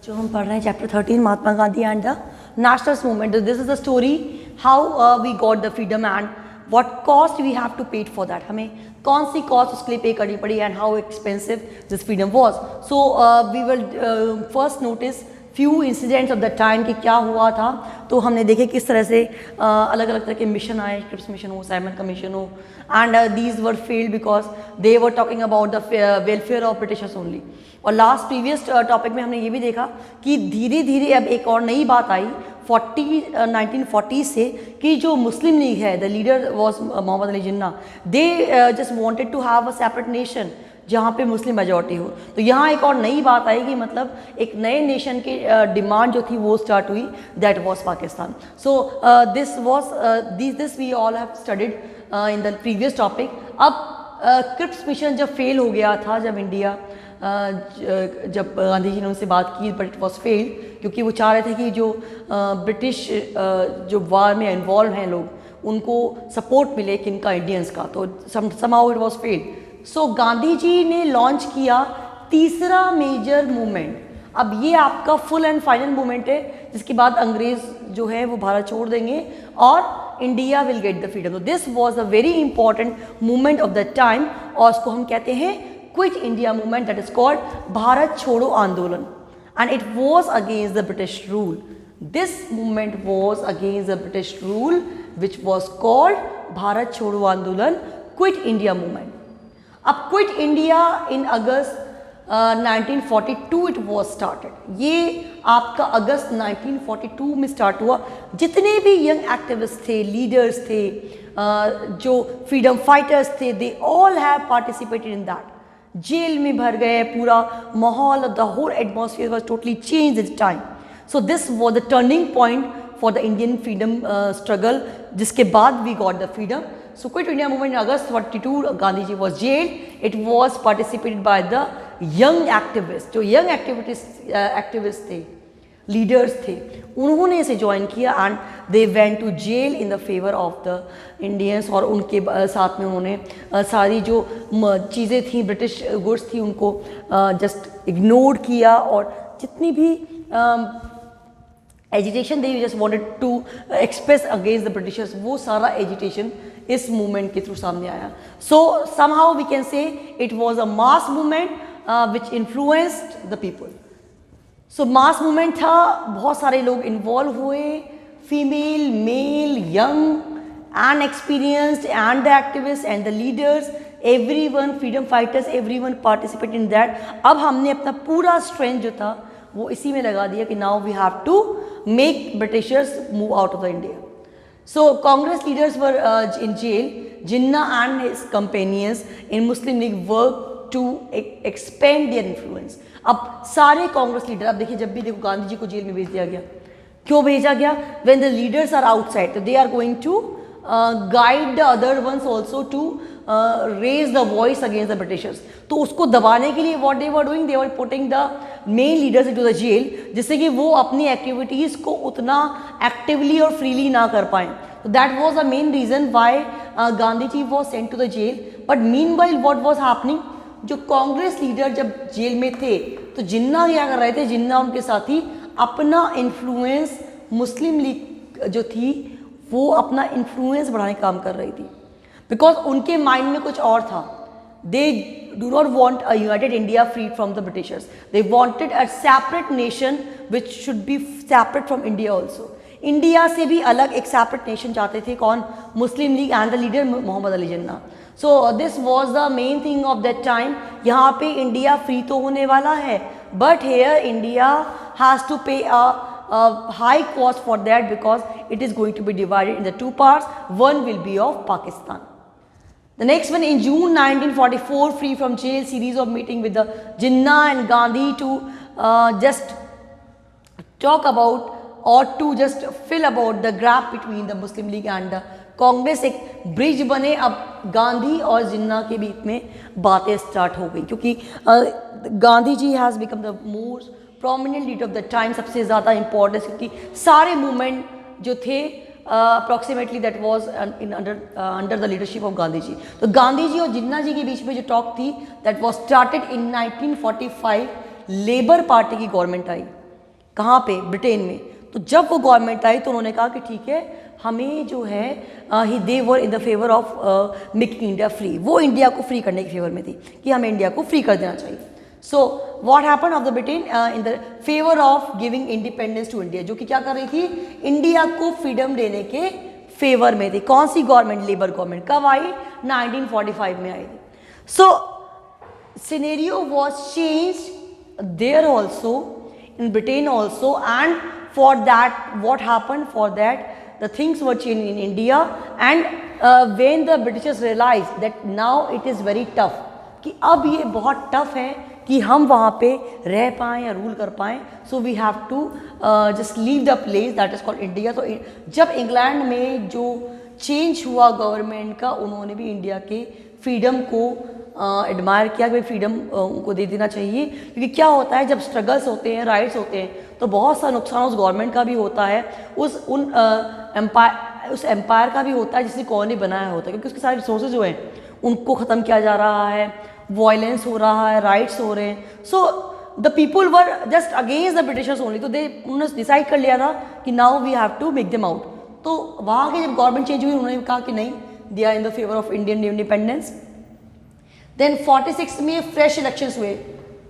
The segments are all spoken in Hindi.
जो हम पढ़ रहे हैं chapter 13 Mahatma Gandhi and the nationalist movement. This is the story how we got the freedom and what cost we have to paid for that. हमें कौन सी कॉस्ट उसके लिए पे करनी पड़ी and how expensive this freedom was. So we will first notice few incidents of the time कि क्या हुआ था. तो हमने देखे किस तरह से अलग अलग तरह के मिशन आए, क्रिप्स मिशन हो, साइमन का मिशन हो, and these were failed because they were talking about the welfare of Britishers only. और लास्ट प्रीवियस टॉपिक में हमने ये भी देखा कि धीरे धीरे अब एक और नई बात आई 1940 से कि जो मुस्लिम लीग है, the leader was Mohammad Ali Jinnah, they just wanted to have a separate nation जहाँ पे मुस्लिम मेजॉरिटी हो. तो यहाँ एक और नई बात आई कि मतलब एक नए नेशन की डिमांड जो थी वो स्टार्ट हुई, that was Pakistan. So this we all have studied in the previous topic. अब क्रिप्स मिशन जब फेल हो गया था, जब इंडिया जब गांधी जी ने उनसे बात की, बट इट वॉज फेल्ड, क्योंकि वो चाह रहे थे कि जो ब्रिटिश जो वार में इन्वॉल्व हैं लोग उनको सपोर्ट मिले किनका, इंडियंस का. तो समहाउ इट वॉज फेल्ड. सो गांधी जी ने लॉन्च किया तीसरा मेजर मूवमेंट. अब ये आपका फुल एंड फाइनल मूवमेंट है जिसके बाद अंग्रेज जो है वो भारत छोड़ देंगे और India will get the freedom. तो this was a very important movement of the time और उसको हम कहते हैं quit India movement, that is called Bharat छोड़ो आंदोलन. And it was against the British rule. This movement was against the British rule which was called Bharat छोड़ो आंदोलन, क्विट इंडिया मूवमेंट. अब quit India in August 1942 it was started. ये आपका अगस्त 1942 में स्टार्ट हुआ. जितने भी यंग एक्टिविस्ट थे, लीडर्स थे, जो फ्रीडम फाइटर्स थे, they all have participated in that. Jail में भर गए, पूरा माहौल, the whole atmosphere was totally change this time. So this was the turning point for the Indian freedom struggle, जिसके बाद we got the freedom. So quit India movement in August 42, Gandhi ji was jailed. It was participated by the young activists. जो young activists थे, leaders थे, उन्होंने इसे ज्वाइन किया and they went to jail in the favor of the Indians. और उनके साथ में उन्होंने सारी जो चीज़ें थी, ब्रिटिश गुड्स थी, उनको जस्ट इग्नोर किया. और जितनी भी agitation they just wanted to express against the Britishers, वो सारा एजिटेशन इस मूवमेंट के थ्रू सामने आया. So somehow we can say it was a mass movement which influenced the people. So mass movement था, बहुत सारे लोग इन्वॉल्व हुए, female, male, young and experienced and the activist and the leaders, everyone, freedom fighters, everyone participate in that. अब हमने अपना पूरा स्ट्रेंथ जो था वो इसी में लगा दिया कि now we have to make Britishers move out of the India. So Congress leaders were in jail. Jinnah and his companions in Muslim League worked to expand their influence. अब सारे कांग्रेस लीडर, अब देखिए जब भी देखो गांधी जी को जेल में भेज दिया गया, क्यों भेजा गया? When the leaders are outside, so they are going to guide the other ones also to raise the voice against the Britishers. तो उसको दबाने के लिए what they were doing, they were putting the main leaders into the jail, जिससे कि वो अपनी एक्टिविटीज़ को उतना एक्टिवली और फ्रीली ना कर पाएँ. तो that was the main reason why Gandhi ji was sent to the jail. But meanwhile what was happening, जो कांग्रेस लीडर जब जेल में थे तो जिन्ना क्या कर रहे थे, जिन्ना उनके साथी अपना इन्फ्लुएंस, मुस्लिम लीग जो थी वो अपना इन्फ्लुएंस बढ़ाने का काम कर रही थी. बिकॉज उनके माइंड में कुछ और था. They do not want a united India freed from the Britishers. They wanted a separate nation which should be separate from India also. India से भी अलग एक सेपरेट नेशन चाहते थे. कौन? Muslim League and the leader Mohammad Ali Jinnah. So this was the main thing of that time. यहाँ पे इंडिया फ्री तो होने वाला है, but here India has to pay a high cost for that because it is going to be divided in the two parts. One will be of Pakistan. The next one, in June 1944, free from jail, series of meeting with the Jinnah and Gandhi to just talk about or to just fill about the gap between the Muslim League and the Congress. एक ब्रिज बने. अब गांधी और जिन्ना के बीच में बातें स्टार्ट हो गई, क्योंकि Gandhi ji has become the most prominent leader of the time, सबसे ज़्यादा इंपॉर्टेंस, क्योंकि सारे मूवमेंट जो थे approximately that was under the leadership of Gandhi ji. तो गांधी जी और जिन्ना जी के बीच में जो टॉक थी that was started in 1945. Labour party की गवर्नमेंट आई कहाँ पे, ब्रिटेन में। तो जब वो गवर्नमेंट आई तो उन्होंने कहा कि ठीक है, हमें जो है they were in the favour of making India free, वो इंडिया को फ्री करने के फेवर में थी कि हमें इंडिया को फ्री कर देना चाहिए। So what happen of the Britain in the favour of giving independence to India, जो कि क्या कर रही थी, इंडिया को फ्रीडम देने के फेवर में थी। कौन सी गवर्नमेंट, लेबर गवर्नमेंट। कब आई, 1945 में आई थी। So scenario was changed there also, in Britain also, and for that what happened, for that the things were changed in India, and when the Britishers realized that now it is very tough, कि अब ये बहुत टफ है कि हम वहाँ पे रह पाएँ या रूल कर पाएँ, so we have to just leave the place that is called India. तो जब इंग्लैंड में जो चेंज हुआ गवर्नमेंट का, उन्होंने भी इंडिया के फ्रीडम को एडमायर किया कि भाई फ्रीडम उनको दे देना चाहिए। क्योंकि क्या होता है, जब स्ट्रगल्स होते हैं, राइट्स होते हैं, तो बहुत सा नुकसान उस गवर्नमेंट का भी होता है, उस एम्पायर का भी होता है जिसने कॉलोनी बनाया होता है, क्योंकि उसके सारे रिसोर्सेज जो हैं उनको ख़त्म किया जा रहा है, वायलेंस हो रहा है, राइट्स हो रहे हैं। So the people were just against the Britishers only. तो उन्होंने डिसाइड कर लिया था कि now we have to make them out. तो वहाँ की जब गवर्नमेंट चेंज हुई, उन्होंने कहा कि नहीं, they are in the favour of Indian independence. Then 46 में फ्रेश इलेक्शंस हुए,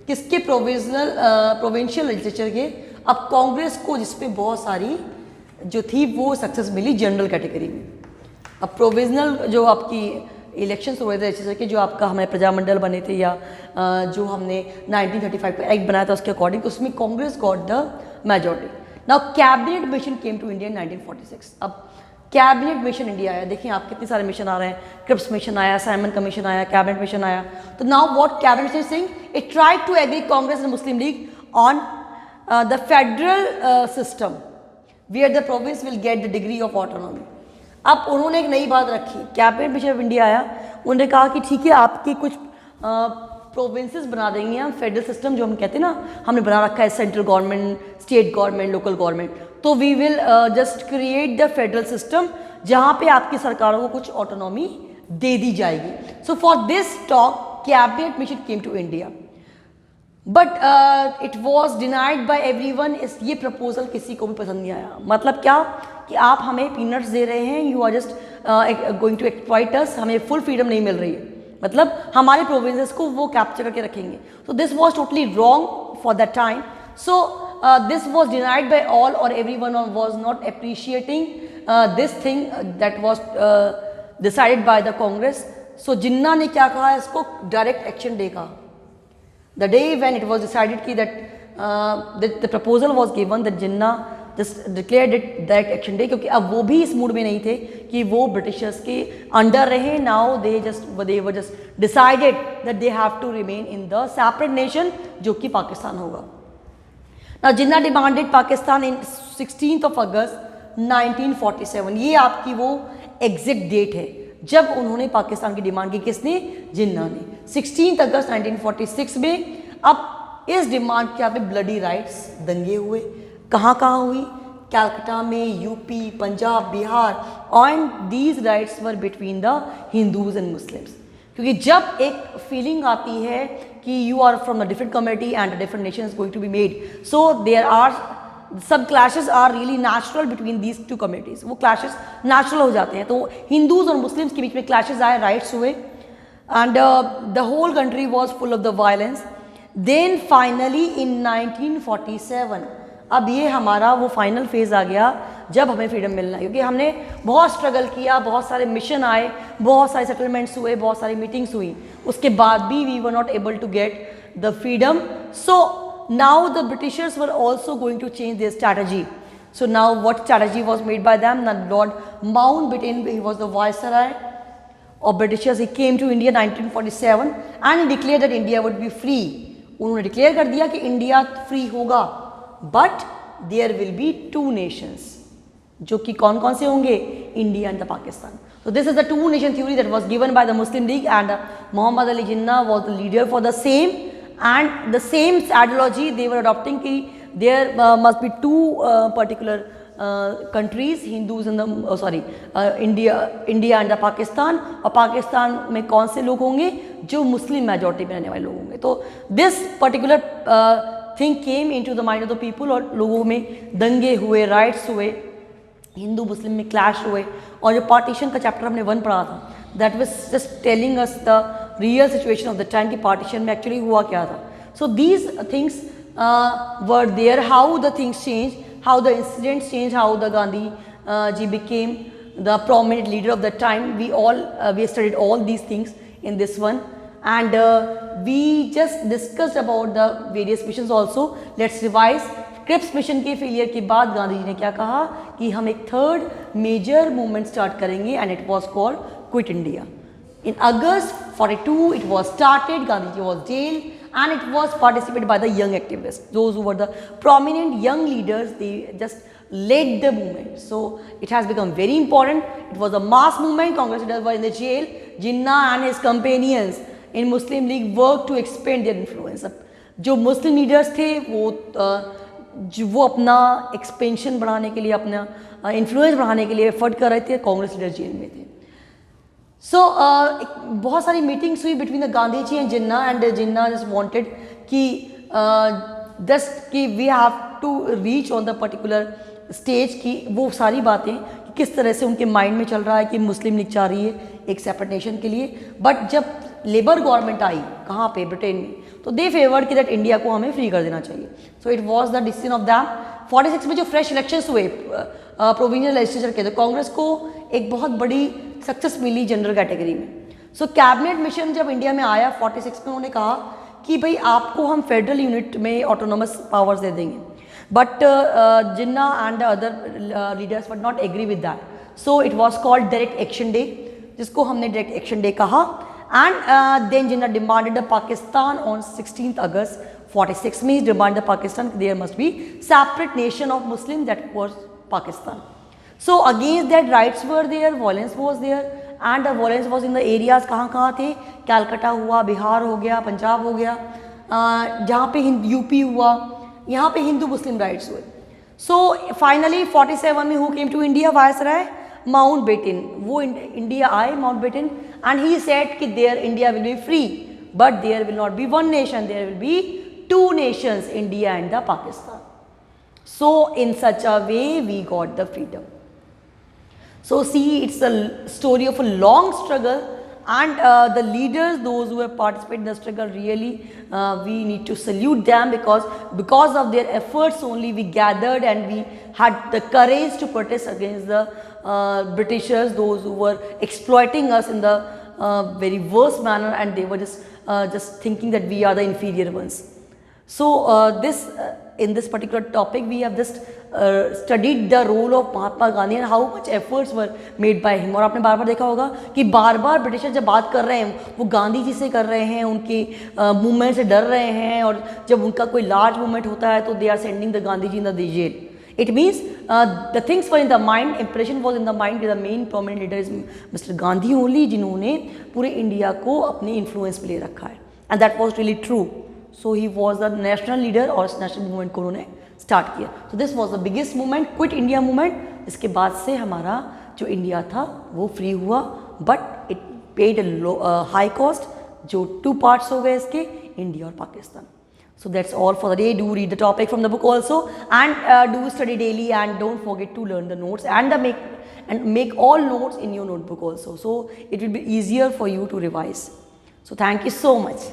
किसके, प्रोविंशियल लेजिस्लेचर के। अब कांग्रेस को जिसपे बहुत सारी जो थी वो सक्सेस मिली जनरल कैटेगरी में। अब प्रोविजनल जो आपकी इलेक्शंस हुए थे लेजिस्लेचर के, जो आपका हमारे प्रजामंडल बने थे या जो हमने 1935 का एक्ट बनाया था उसके अकॉर्डिंग, तो उसमें Congress got the majority. Now cabinet mission came to India in 1946। अब कैबिनेट मिशन इंडिया आया। देखिए आप कितने सारे मिशन आ रहे हैं, क्रिप्स मिशन आया, साइमन कमीशन आया, कैबिनेट मिशन आया। तो now what cabinet mission sing, it tried to agree Congress and Muslim League on the federal system where the province will get the degree of autonomy. अब उन्होंने एक नई बात रखी, कैबिनेट मिशन ऑफ इंडिया आया, उन्होंने कहा कि ठीक है, आपकी कुछ प्रोविंसेस बना देंगे हम, फेडरल सिस्टम जो हम कहते हैं ना, हमने बना रखा है central government, state government, local government. तो we will just create the federal system जहाँ पे आपकी सरकारों को कुछ ऑटोनॉमी दे दी जाएगी। So for this talk cabinet mission came to India, but it was denied by everyone. ये प्रपोजल किसी को भी पसंद नहीं आया। मतलब क्या कि आप हमें पीनट्स दे रहे हैं, you are just going to exploit us, हमें फुल फ्रीडम नहीं मिल रही है, मतलब हमारे प्रोविंसेस को वो कैप्चर करके रखेंगे। तो this was totally wrong for that time. So this was denied by all, or everyone was not appreciating this thing that was decided by the Congress. So जिन्ना ने क्या कहा, इसको डायरेक्ट एक्शन डे कहा। The day when it was decided कि that the proposal was given, that Jinnah just declared it direct action day, क्योंकि अब वो भी इस मूड में नहीं थे कि वो ब्रिटिशर्स के अंडर रहे। Now they were just decided that they have to remain in the separate nation, जो कि पाकिस्तान होगा। Now Jinnah demanded Pakistan in 16th of August 1947। ये आपकी वो एग्जिट डेट है जब उन्होंने पाकिस्तान की डिमांड की। किसने, जिन्ना ने, 16 अगस्त 1946 में। अब इस डिमांड के यहाँ पे ब्लडी राइट्स दंगे हुए। कहाँ हुई, कैलकाटा में, UP, Punjab, Bihar, and these riots were between the Hindus and Muslims. क्योंकि जब एक फीलिंग आती है कि you are from a different community and a different nation is going to be made, so there are सब clashes are really natural between these two communities. वो क्लैशेस नेचुरल हो जाते हैं। तो हिंदूज और मुस्लिम्स के बीच में क्लैशेस आए, राइट्स हुए, and the whole country was full of the violence. Then finally in 1947, अब ये हमारा वो फाइनल फेज आ गया जब हमें फ्रीडम मिलना है। क्योंकि हमने बहुत स्ट्रगल किया, बहुत सारे मिशन आए, बहुत सारे सेटलमेंट्स हुए, बहुत सारी मीटिंग्स हुई, उसके बाद भी we were not able to get the freedom. So now the Britishers were also going to change their strategy. So now what strategy was made by them? That Lord Mountbatten, he was the viceroy of Britishers. He came to India 1947 and he declared that India would be free. उन्होंने डिक्लेयर कर दिया कि इंडिया फ्री होगा, but there will be two nations, जो कि कौन कौन से होंगे, India and the Pakistan. So this is the two nation theory that was given by the Muslim League, and Muhammad Ali Jinnah was the leader for the same, and the same ideology they were adopting कि there must be two particular countries, Hindus and India and the Pakistan, और पाकिस्तान में कौन से लोग होंगे, जो मुस्लिम मेजॉरिटी में रहने वाले लोग होंगे। तो this particular thing came into the mind of the people, और लोगों में दंगे हुए, राइट्स हुए, हिंदू मुस्लिम में क्लैश हुए। और जो पार्टीशन का चैप्टर हमने 1 पढ़ा था, that was just telling us the real situation of the time कि पार्टीशन में एक्चुअली हुआ क्या था। So these things were there, how the things change, how the incidents change, how the Gandhi ji became the prominent leader of the time. We studied all these things in this one, and we just discussed about the various missions also. Let's revise. Cripps mission के फेलियर के बाद गांधी जी ने क्या कहा कि हम एक थर्ड मेजर मूवमेंट स्टार्ट करेंगे, and it was called quit India. In August 42 it was started. Gandhi ji was jailed, and it was participated by the young activists, those who were the prominent young leaders. They just led the movement, so it has become very important. It was a mass movement. Congress leaders were in the jail. Jinnah and his companions in Muslim League worked to expand their influence. जो मुस्लिम लीडर्स थे वो अपना एक्सपेंशन बढ़ाने के लिए, अपना इन्फ्लुएंस बढ़ाने के लिए एफर्ट कर रहे थे। कांग्रेस लीडर जेल में थे। सो बहुत सारी मीटिंग्स हुई between the Gandhi ji and Jinnah, and Jinnah just wanted कि जस्ट कि we have to reach on the particular stage की वो सारी बातें कि किस तरह से उनके माइंड में चल रहा है कि मुस्लिम लीग चाह रही है एक सेपरेट नेशन के लिए। बट जब लेबर गवर्नमेंट आई कहाँ पे, ब्रिटेन में, तो दे फेवर्ड कि दैट इंडिया को हमें फ्री कर देना चाहिए। So it was the decision of them. 46 में जो फ्रेश इलेक्शंस हुए प्रोविंशियल लेजिस्लेचर के, तो कांग्रेस को एक बहुत बड़ी सक्सेस मिली जनरल कैटेगरी में। सो कैबिनेट मिशन जब इंडिया में आया 46 में, उन्होंने कहा कि भाई आपको हम फेडरल यूनिट में ऑटोनोमस पावर्स दे देंगे। But Jinnah and other leaders were not agree with that. So it was called direct action day, जिसको हमने डायरेक्ट एक्शन डे कहा। And then Jinnah demanded the Pakistan on 16 अगस्त 46 में, demand the Pakistan there must be separate nation of Muslim, that was Pakistan. So against that rights were there, violence was there, and the violence was in the areas कहाँ थे, कैलकाटा हुआ, बिहार हो गया, पंजाब हो गया, जहाँ पे यूपी हुआ, यहाँ पे हिंदू मुस्लिम राइट्स हुए। सो फाइनली 47 में who came to India, viceroy Mountbatten, वो इंडिया आए Mountbatten, and he said कि there India will be free, but there will not be one nation, there will be 2 nations, India and the Pakistan. So in such a way we got the freedom. So see, it's a story of a long struggle, and the leaders, those who have participated in the struggle, really we need to salute them, because of their efforts only we gathered and we had the courage to protest against the Britishers, those who were exploiting us in the very worst manner, and they were just thinking that we are the inferior ones. So in this particular topic we have just studied the role of Mahatma Gandhi and how much efforts were made by him। और आपने बार बार देखा होगा कि बार बार ब्रिटिशर जब बात कर रहे हैं वो गांधी जी से कर रहे हैं, उनके मूवमेंट से डर रहे हैं, और जब उनका कोई लार्ज मूवमेंट होता है तो they are sending the Gandhi ji in the jail. It means the things were in the mind, impression was in the mind कि the main prominent leader is Mr. Gandhi only, जिन्होंने पूरे इंडिया को अपने इन्फ्लुएंस में ले रखा है, and that was really true। So he was the national leader, और इस नेशनल मूवमेंट को उन्होंने स्टार्ट किया। So this was the biggest movement, quit India movement. इसके बाद से हमारा जो इंडिया था वो फ्री हुआ, but it paid high cost, जो 2 पार्ट्स हो गए इसके, इंडिया और Pakistan. So that's all for the day. Do read the topic from the book also, and do study daily, and don't forget to learn the notes and make all notes in your notebook also. So it will be easier for you to revise. So thank you so much.